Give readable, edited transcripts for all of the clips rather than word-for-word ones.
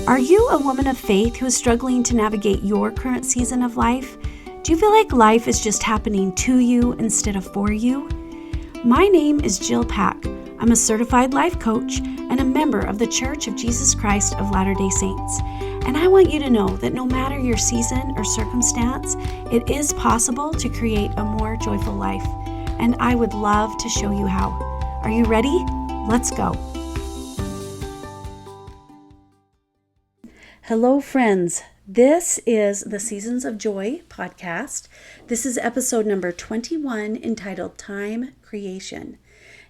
Are you a woman of faith who is struggling to navigate your current season of life? Do you feel like life is just happening to you instead of for you? My name is Jill Pack. I'm a certified life coach and a member of the Church of Jesus Christ of Latter-day Saints. And I want you to know that no matter your season or circumstance, it is possible to create a more joyful life. And I would love to show you how. Are you ready? Let's go. Hello, friends. This is the Seasons of Joy podcast. This is episode number 21 entitled Time Creation.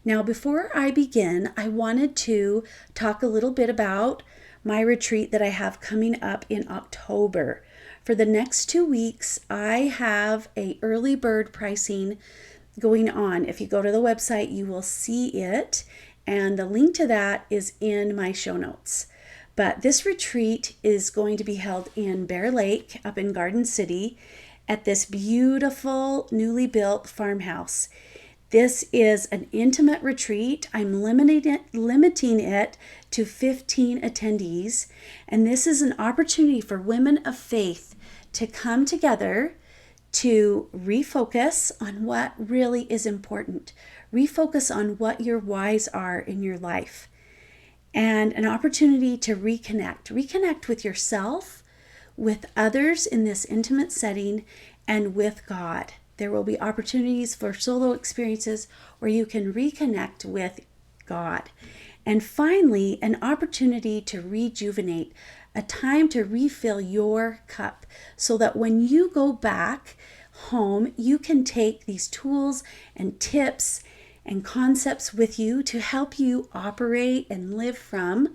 Now, before I begin, I wanted to talk a little bit about my retreat that I have coming up in October. For the next 2 weeks, I have an early bird pricing going on. If you go to the website, you will see it, and the link to that is in my show notes. But this retreat is going to be held in Bear Lake up in Garden City at this beautiful newly built farmhouse. This is an intimate retreat. I'm limiting it to 15 attendees. And this is an opportunity for women of faith to come together to refocus on what really is important. Refocus on what your whys are in your life. And an opportunity to reconnect with yourself, with others in this intimate setting, and with God. There will be opportunities for solo experiences where you can reconnect with God. And finally, an opportunity to rejuvenate, a time to refill your cup so that when you go back home, you can take these tools and tips and concepts with you to help you operate and live from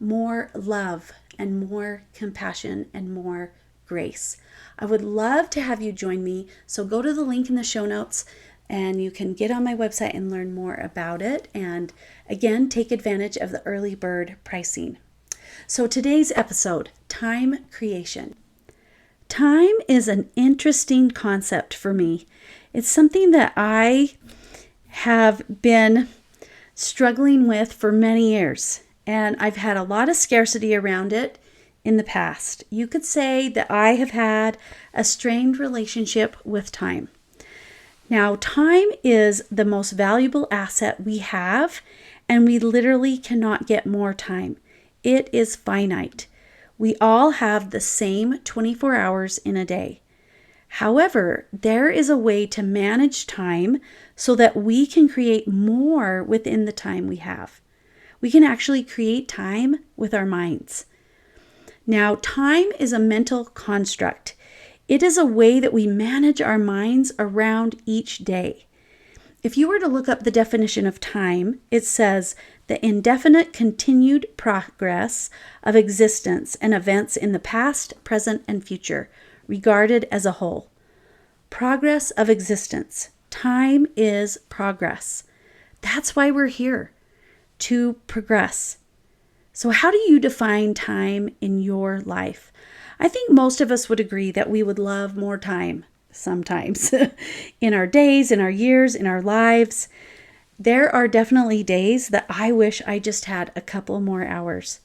more love and more compassion and more grace. I would love to have you join me. So go to the link in the show notes and you can get on my website and learn more about it. And again, take advantage of the early bird pricing. So today's episode, time creation. Time is an interesting concept for me. It's something that I have been struggling with for many years, and I've had a lot of scarcity around it in the past. You could say that I have had a strained relationship with time. Now, time is the most valuable asset we have, and we literally cannot get more time. It is finite. We all have the same 24 hours in a day. However, there is a way to manage time so that we can create more within the time we have. We can actually create time with our minds. Now, time is a mental construct. It is a way that we manage our minds around each day. If you were to look up the definition of time, it says the indefinite continued progress of existence and events in the past, present, and future, regarded as a whole. Progress of existence. Time is progress. That's why we're here, to progress. So how do you define time in your life? I think most of us would agree that we would love more time sometimes in our days, in our years, in our lives. There are definitely days that I wish I just had a couple more hours.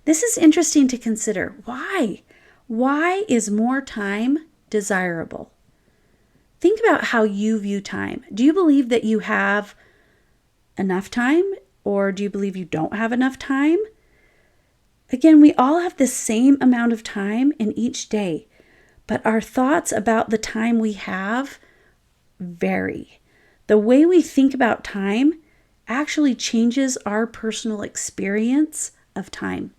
This is interesting to consider. Why? Why is more time desirable? Think about how you view time. Do you believe that you have enough time, or do you believe you don't have enough time? Again, we all have the same amount of time in each day, but our thoughts about the time we have vary. The way we think about time actually changes our personal experience of time.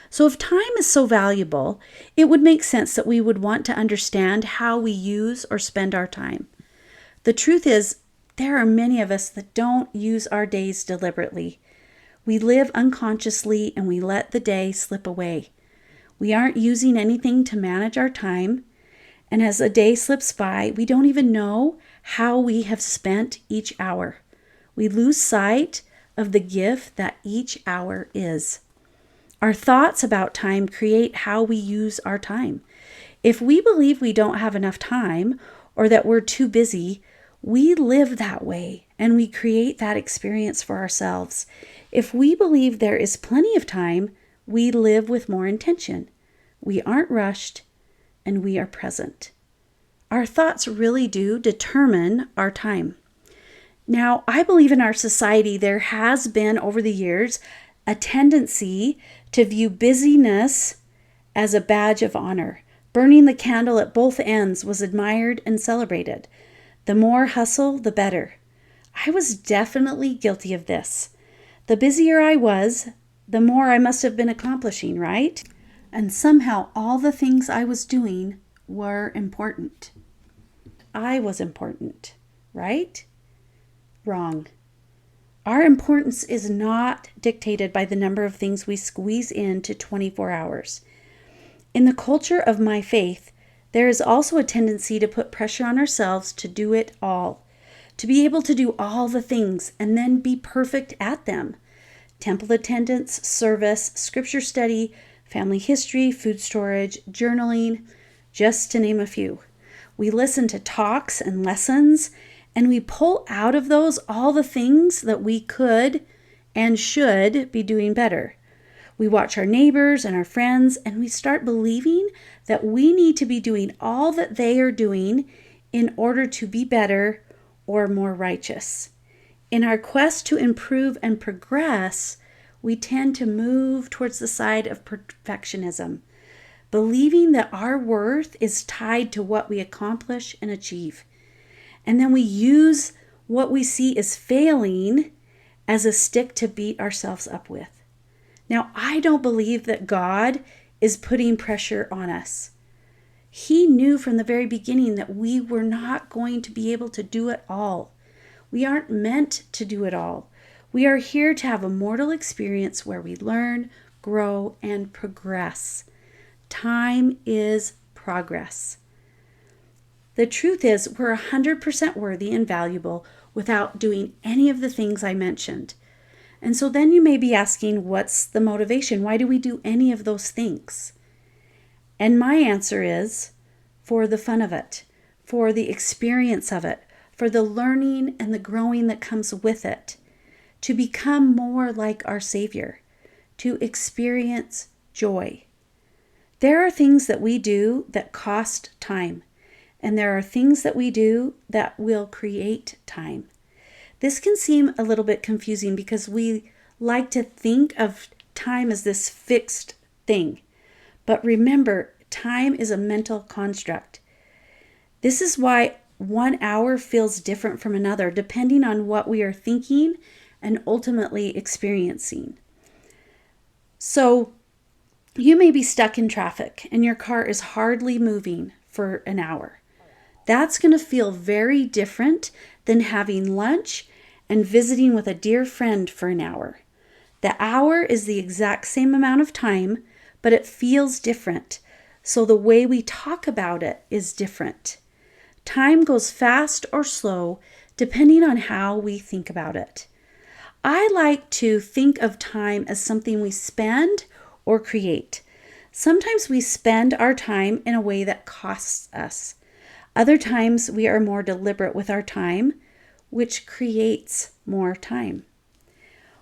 So if time is so valuable, it would make sense that we would want to understand how we use or spend our time. The truth is, there are many of us that don't use our days deliberately. We live unconsciously and we let the day slip away. We aren't using anything to manage our time, and as a day slips by, we don't even know how we have spent each hour. We lose sight of the gift that each hour is. Our thoughts about time create how we use our time. If we believe we don't have enough time or that we're too busy, we live that way and we create that experience for ourselves. If we believe there is plenty of time, we live with more intention. We aren't rushed, and we are present. Our thoughts really do determine our time. Now, I believe in our society there has been over the years a tendency to view busyness as a badge of honor. Burning the candle at both ends was admired and celebrated. The more hustle, the better. I was definitely guilty of this. The busier I was, the more I must have been accomplishing, right? And somehow all the things I was doing were important. I was important, right? Wrong. Our importance is not dictated by the number of things we squeeze into 24 hours. In the culture of my faith, there is also a tendency to put pressure on ourselves to do it all, to be able to do all the things and then be perfect at them. Temple attendance, service, scripture study, family history, food storage, journaling, just to name a few. We listen to talks and lessons, and we pull out of those all the things that we could and should be doing better. We watch our neighbors and our friends, and we start believing that we need to be doing all that they are doing in order to be better or more righteous. In our quest to improve and progress, we tend to move towards the side of perfectionism, believing that our worth is tied to what we accomplish and achieve. And then we use what we see as failing as a stick to beat ourselves up with. Now, I don't believe that God is putting pressure on us. He knew from the very beginning that we were not going to be able to do it all. We aren't meant to do it all. We are here to have a mortal experience where we learn, grow, and progress. Time is progress. The truth is, we're 100% worthy and valuable without doing any of the things I mentioned. And so then you may be asking, what's the motivation? Why do we do any of those things? And my answer is, for the fun of it, for the experience of it, for the learning and the growing that comes with it, to become more like our Savior, to experience joy. There are things that we do that cost time, and there are things that we do that will create time. This can seem a little bit confusing because we like to think of time as this fixed thing. But remember, time is a mental construct. This is why 1 hour feels different from another, depending on what we are thinking and ultimately experiencing. So you may be stuck in traffic and your car is hardly moving for an hour. That's going to feel very different than having lunch and visiting with a dear friend for an hour. The hour is the exact same amount of time, but it feels different. So the way we talk about it is different. Time goes fast or slow depending on how we think about it. I like to think of time as something we spend or create. Sometimes we spend our time in a way that costs us. Other times we are more deliberate with our time, which creates more time.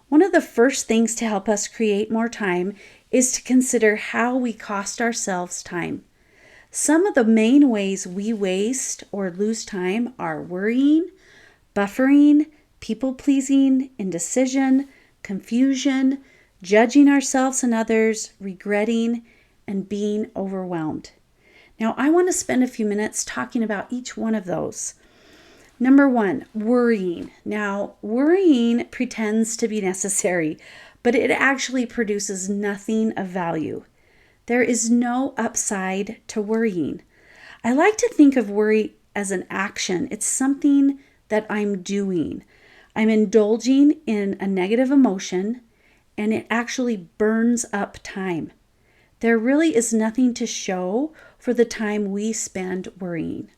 One of the first things to help us create more time is to consider how we cost ourselves time. Some of the main ways we waste or lose time are worrying, buffering, people-pleasing, indecision, confusion, judging ourselves and others, regretting, and being overwhelmed. Now, I want to spend a few minutes talking about each one of those. Number 1, worrying. Now, worrying pretends to be necessary, but it actually produces nothing of value. There is no upside to worrying. I like to think of worry as an action. It's something that I'm doing. I'm indulging in a negative emotion, and it actually burns up time. There really is nothing to show for the time we spend worrying.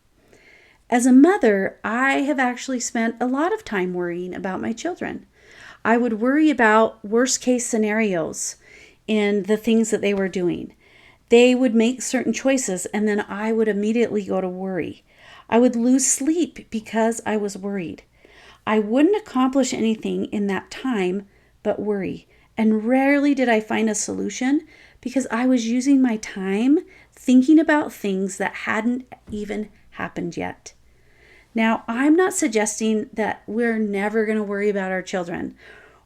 As a mother, I have actually spent a lot of time worrying about my children. I would worry about worst case scenarios in the things that they were doing. They would make certain choices and then I would immediately go to worry. I would lose sleep because I was worried. I wouldn't accomplish anything in that time but worry. And rarely did I find a solution because I was using my time thinking about things that hadn't even happened yet. Now, I'm not suggesting that we're never going to worry about our children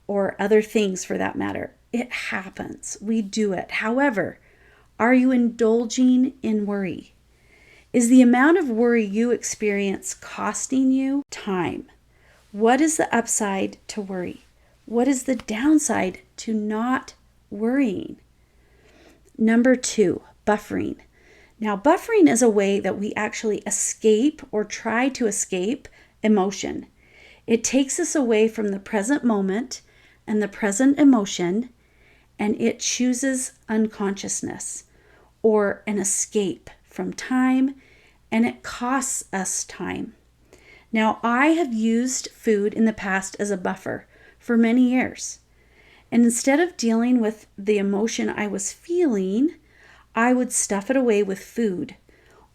or other things for that matter. It happens. We do it. However, are you indulging in worry? Is the amount of worry you experience costing you time? What is the upside to worry? What is the downside to not worrying? Number 2, buffering. Now, buffering is a way that we actually escape or try to escape emotion. It takes us away from the present moment and the present emotion, and it chooses unconsciousness or an escape from time, and it costs us time. Now, I have used food in the past as a buffer for many years. And instead of dealing with the emotion I was feeling, I would stuff it away with food,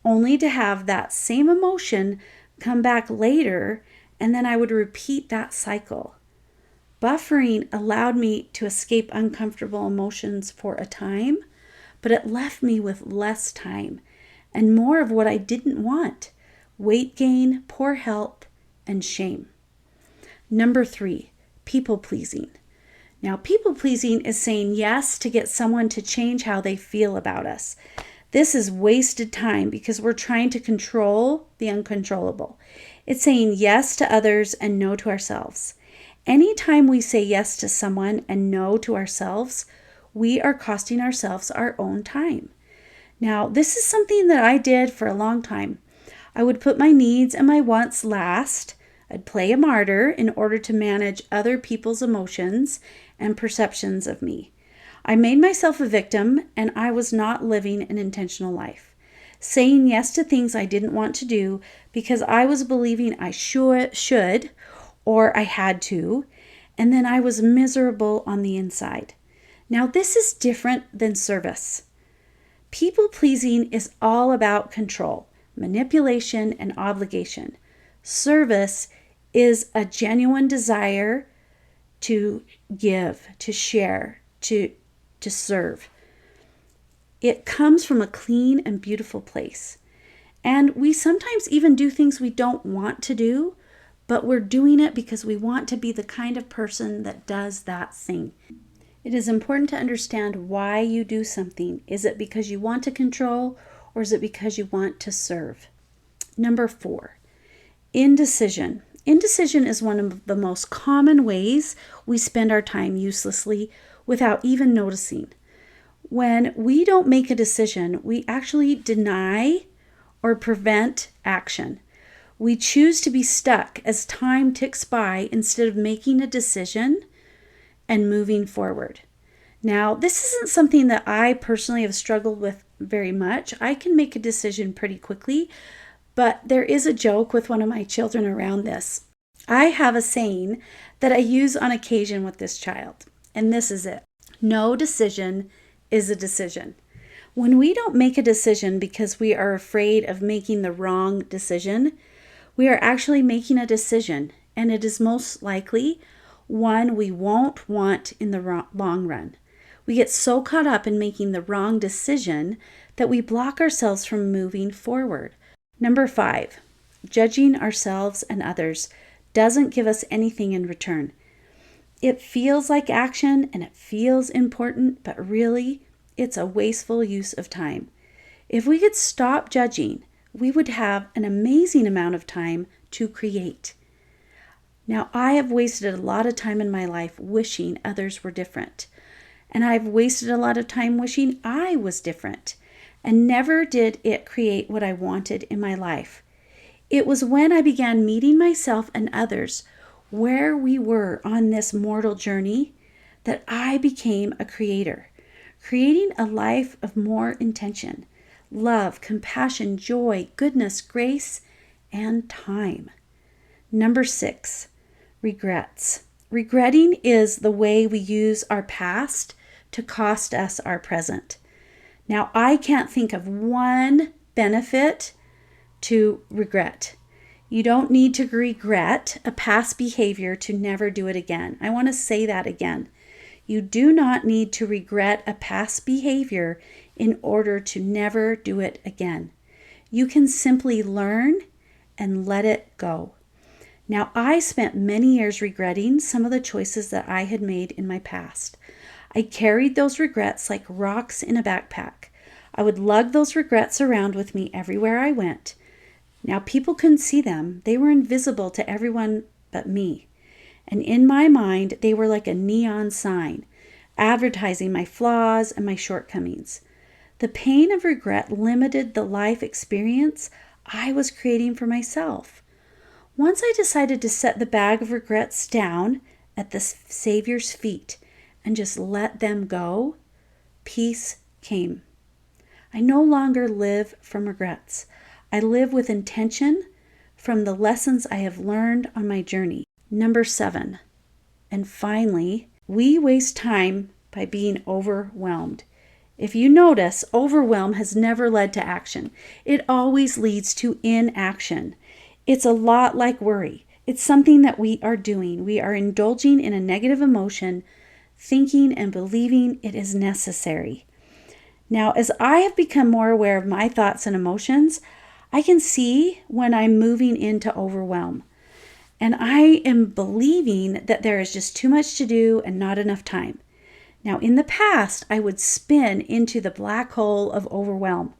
only to have that same emotion come back later, and then I would repeat that cycle. Buffering allowed me to escape uncomfortable emotions for a time, but it left me with less time and more of what I didn't want: weight gain, poor health, and shame. Number 3, people pleasing. Now, people pleasing is saying yes to get someone to change how they feel about us. This is wasted time because we're trying to control the uncontrollable. It's saying yes to others and no to ourselves. Anytime we say yes to someone and no to ourselves, we are costing ourselves our own time. Now, this is something that I did for a long time. I would put my needs and my wants last. I'd play a martyr in order to manage other people's emotions and perceptions of me. I made myself a victim, and I was not living an intentional life. Saying yes to things I didn't want to do because I was believing I should or I had to, and then I was miserable on the inside. Now, this is different than service. People pleasing is all about control, manipulation, and obligation. Service is a genuine desire to give, to share, to serve. It comes from a clean and beautiful place. And we sometimes even do things we don't want to do, but we're doing it because we want to be the kind of person that does that thing. It is important to understand why you do something. Is it because you want to control, or is it because you want to serve? Number 4, indecision. Indecision is one of the most common ways we spend our time uselessly without even noticing. When we don't make a decision, we actually deny or prevent action. We choose to be stuck as time ticks by instead of making a decision and moving forward. Now, this isn't something that I personally have struggled with very much. I can make a decision pretty quickly, but there is a joke with one of my children around this. I have a saying that I use on occasion with this child, and this is it. No decision is a decision. When we don't make a decision because we are afraid of making the wrong decision, we are actually making a decision, and it is most likely one we won't want in the long run. We get so caught up in making the wrong decision that we block ourselves from moving forward. Number 5, judging ourselves and others doesn't give us anything in return. It feels like action and it feels important, but really, it's a wasteful use of time. If we could stop judging, we would have an amazing amount of time to create. Now, I have wasted a lot of time in my life wishing others were different. And I've wasted a lot of time wishing I was different. And never did it create what I wanted in my life. It was when I began meeting myself and others where we were on this mortal journey that I became a creator, creating a life of more intention, love, compassion, joy, goodness, grace, and time. Number 6, regrets. Regretting is the way we use our past to cost us our present. Now, I can't think of one benefit to regret. You don't need to regret a past behavior to never do it again. I want to say that again. You do not need to regret a past behavior in order to never do it again. You can simply learn and let it go. Now, I spent many years regretting some of the choices that I had made in my past. I carried those regrets like rocks in a backpack. I would lug those regrets around with me everywhere I went. Now, people couldn't see them. They were invisible to everyone but me. And in my mind, they were like a neon sign, advertising my flaws and my shortcomings. The pain of regret limited the life experience I was creating for myself. Once I decided to set the bag of regrets down at the Savior's feet and just let them go, peace came. I no longer live from regrets. I live with intention from the lessons I have learned on my journey. Number 7, and finally, we waste time by being overwhelmed. If you notice, overwhelm has never led to action. It always leads to inaction. It's a lot like worry. It's something that we are doing. We are indulging in a negative emotion, thinking and believing it is necessary. Now, as I have become more aware of my thoughts and emotions, I can see when I'm moving into overwhelm. And I am believing that there is just too much to do and not enough time. Now, in the past, I would spin into the black hole of overwhelm,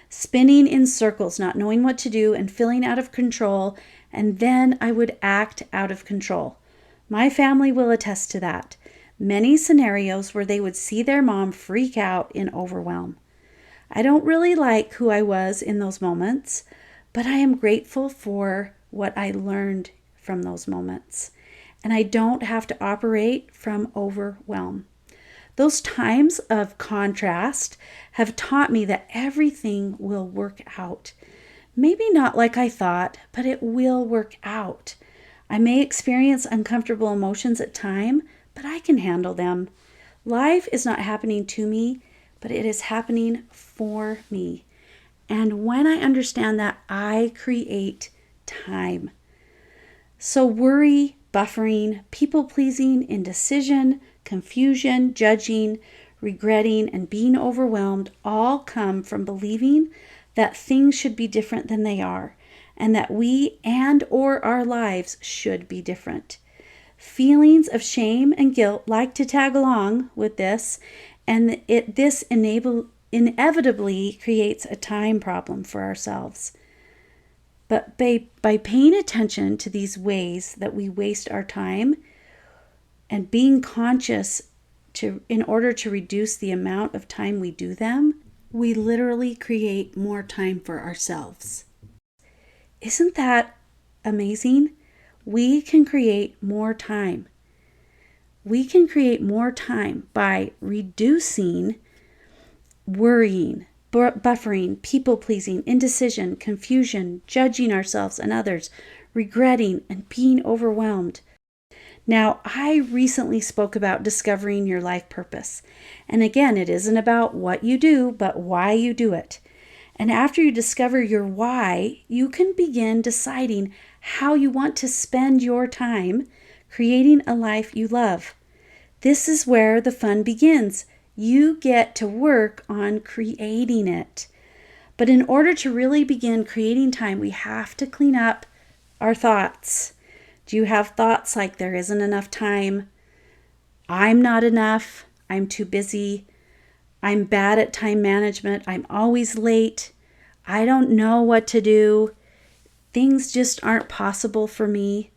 spinning in circles, not knowing what to do and feeling out of control, and then I would act out of control. My family will attest to that. Many scenarios where they would see their mom freak out in overwhelm. I don't really like who I was in those moments, but I am grateful for what I learned from those moments. And I don't have to operate from overwhelm. Those times of contrast have taught me that everything will work out. Maybe not like I thought, but it will work out. I may experience uncomfortable emotions at times, but I can handle them. Life is not happening to me, but it is happening for me. And when I understand that, I create time. So worry, buffering, people-pleasing, indecision, confusion, judging, regretting, and being overwhelmed all come from believing that things should be different than they are, and that we and or our lives should be different. Feelings of shame and guilt like to tag along with this, and this inevitably creates a time problem for ourselves. But by paying attention to these ways that we waste our time and being conscious in order to reduce the amount of time we do them, we literally create more time for ourselves. Isn't that amazing? We can create more time. We can create more time by reducing worrying, buffering, people-pleasing, indecision, confusion, judging ourselves and others, regretting, and being overwhelmed. Now, I recently spoke about discovering your life purpose. And again, it isn't about what you do, but why you do it. And after you discover your why, you can begin deciding how you want to spend your time creating a life you love. This is where the fun begins. You get to work on creating it. But in order to really begin creating time, we have to clean up our thoughts. Do you have thoughts like there isn't enough time? I'm not enough. I'm too busy. I'm bad at time management. I'm always late. I don't know what to do. Things just aren't possible for me.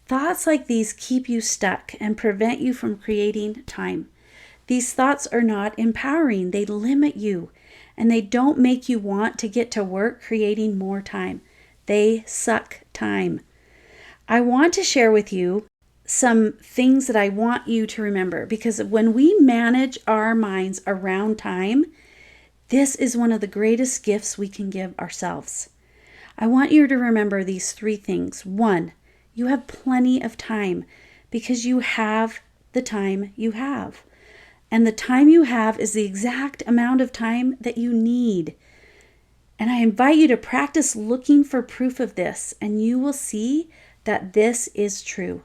Thoughts like these keep you stuck and prevent you from creating time. These thoughts are not empowering. They limit you, and they don't make you want to get to work creating more time. They suck time. I want to share with you some things that I want you to remember, because when we manage our minds around time, this is one of the greatest gifts we can give ourselves. I want you to remember these 3 things. 1, you have plenty of time because you have the time you have. And the time you have is the exact amount of time that you need. And I invite you to practice looking for proof of this, and you will see that this is true.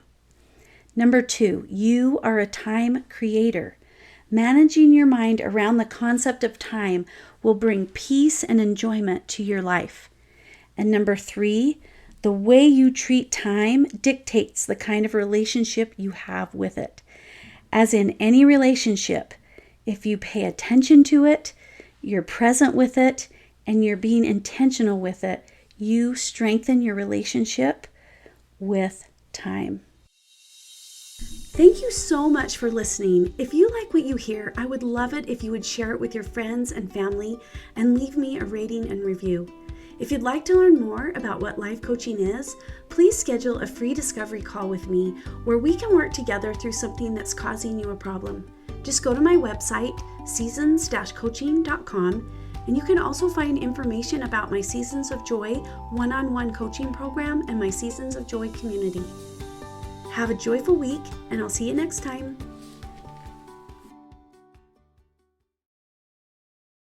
Number 2, you are a time creator. Managing your mind around the concept of time will bring peace and enjoyment to your life. And number 3, the way you treat time dictates the kind of relationship you have with it. As in any relationship, if you pay attention to it, you're present with it, and you're being intentional with it, you strengthen your relationship with time. Thank you so much for listening. If you like what you hear, I would love it if you would share it with your friends and family and leave me a rating and review. If you'd like to learn more about what life coaching is, please schedule a free discovery call with me where we can work together through something that's causing you a problem. Just go to my website, seasons-coaching.com, and you can also find information about my Seasons of Joy one-on-one coaching program and my Seasons of Joy community. Have a joyful week, and I'll see you next time.